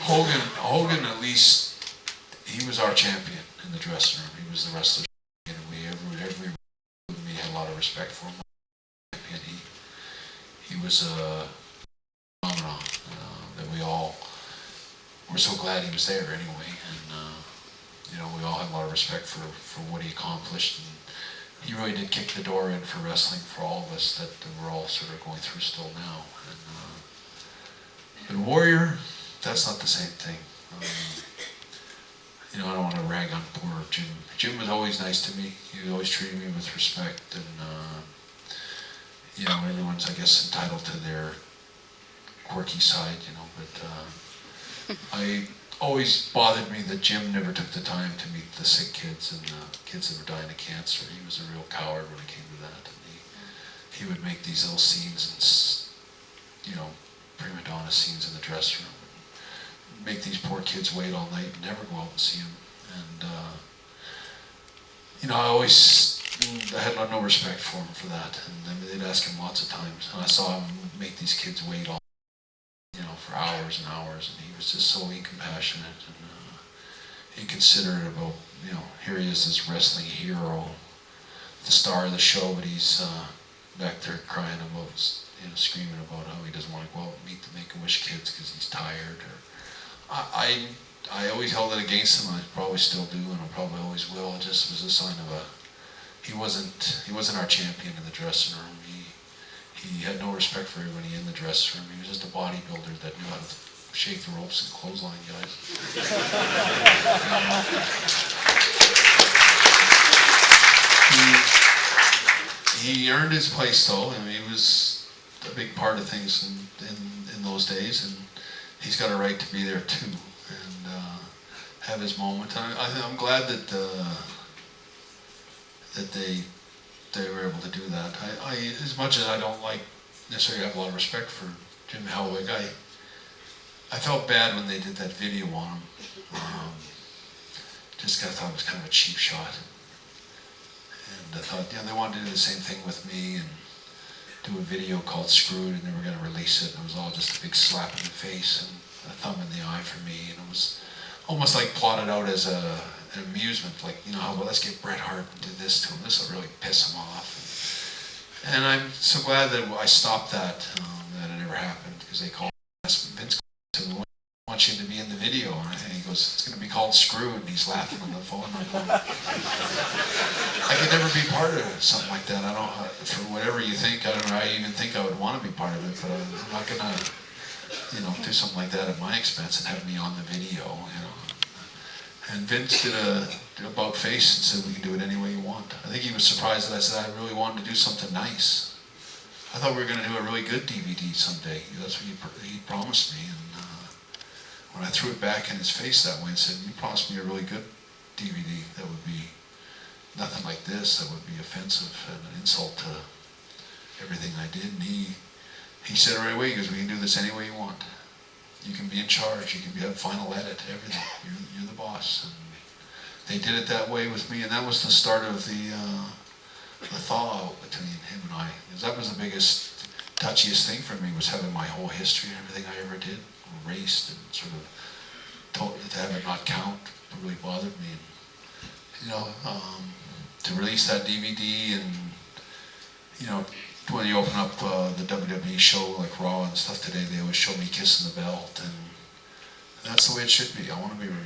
Hogan at least, he was our champion in the dressing room. He was the wrestler, and every me had a lot of respect for him. And he was a phenomenon that we all were so glad he was there anyway. And we all had a lot of respect for what he accomplished. And he really did kick the door in for wrestling for all of us that we're all sort of going through still now. But Warrior, that's not the same thing. I don't want to rag on poor Jim. Jim was always nice to me. He always treated me with respect, and everyone's, I guess, entitled to their quirky side, But I always bothered me that Jim never took the time to meet the sick kids and kids that were dying of cancer. He was a real coward when it came to that, and he would make these little scenes and prima donna scenes in the dressing room. Make these poor kids wait all night and never go out and see him. And I had no respect for him for that. And they'd ask him lots of times, and I saw him make these kids wait all, for hours and hours. And he was just so incompassionate and inconsiderate about, here he is, this wrestling hero, the star of the show, but he's back there crying about, screaming about how he doesn't want to go out and meet the Make-A-Wish kids because he's tired. I always held it against him. I probably still do, and I probably always will. It just was a sign of he wasn't our champion in the dressing room. He had no respect for everybody in the dressing room. He was just a bodybuilder that knew how to shake the ropes and clothesline guys. He earned his place though. He was a big part of things in those days, and he's got a right to be there too and have his moment. I'm glad that they were able to do that. I as much as I don't necessarily have a lot of respect for Jim Hellwig, I felt bad when they did that video on him. Just thought it was kind of a cheap shot. And I thought, they wanted to do the same thing with me and do a video called Screwed, and they were going to release it. It was all just a big slap in the face and a thumb in the eye for me. And it was almost like plotted out as an amusement, let's get Bret Hart and do this to him. This will really piss him off. And I'm so glad that I stopped that it never happened, because they called Vince said, "We want you to be in the video." And I think he goes, "It's going to be called Screwed," and he's laughing on the phone. I'm going, I could never be part of something like that. For whatever you think, I don't know. I even think I would want to be part of it, but I'm not going to, do something like that at my expense and have me on the video, And Vince did a about face and said, "We can do it any way you want." I think he was surprised that I said I really wanted to do something nice. I thought we were going to do a really good DVD someday. That's what he promised me. And when I threw it back in his face that way and said, "You promised me a really good DVD that would be nothing like this, that would be offensive and an insult to everything I did," and he said right away, he goes, "We can do this any way you want. You can be in charge. You can have final edit, everything. You're the boss." And they did it that way with me, and that was the start of the thaw out between him and I. Because that was the biggest, touchiest thing for me, was having my whole history and everything I ever did erased, and sort of to have it not count really bothered me. And, to release that DVD, and when you open up the WWE show like Raw and stuff today, they always show me kissing the belt, and that's the way it should be. I want to be remembered